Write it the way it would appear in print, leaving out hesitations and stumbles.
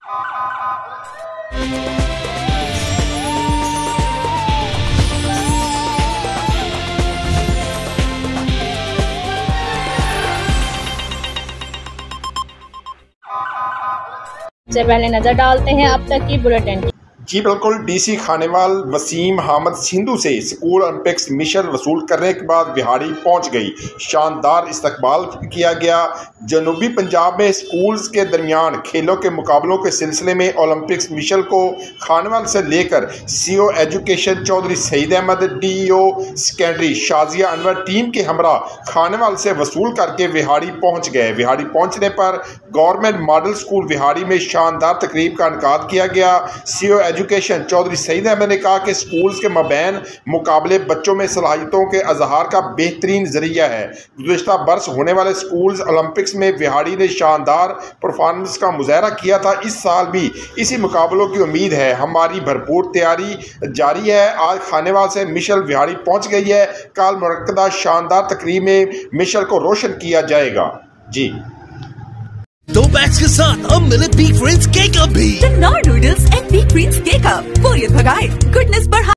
से पहले नजर डालते हैं अब तक की बुलेटिन। जी बिल्कुल, डीसी खानेवाल वसीम अहमद सिंधु से स्कूल ओलंपिक्स मिशन वसूल करने के बाद बिहाड़ी पहुंच गई। शानदार इस्तकबाल किया गया। जनूबी पंजाब में स्कूल्स के दरमियान खेलों के मुकाबलों के सिलसिले में ओलंपिक्स मिशन को खानेवाल से लेकर CO education Chaudhry Saeed Ahmed, DEO secondary Shazia Anwar team के हमरा खानेवाल से वसूल करके बिहाड़ी पहुँच गए। बिहाड़ी पहुँचने पर गवर्नमेंट मॉडल स्कूल बिहाड़ी में शानदार तकरीब का इनेकाद किया गया। CO एजुकेशन चौधरी सईद अहमद ने कहा कि स्कूल्स के मबैन मुकाबले बच्चों में सलाहियतों के अजहार का बेहतरीन जरिया है। गुज़िश्ता बरस होने वाले स्कूल्स ओलंपिक्स में बिहाड़ी ने शानदार परफॉर्मेंस का मुजाहरा किया था। इस साल भी इसी मुकाबलों की उम्मीद है। हमारी भरपूर तैयारी जारी है। आज खानेवाल से मिशल बिहाड़ी पहुंच गई है। कल मुनक्कदा शानदार तकरीब में मिशल को रोशन किया जाएगा। जी 2 बैग्स के साथ अब मिले पी फ्रेंड्स केक अप भी। Noodles and P friends cake up बोरियत भगाए, गुडनेस बढ़ाए।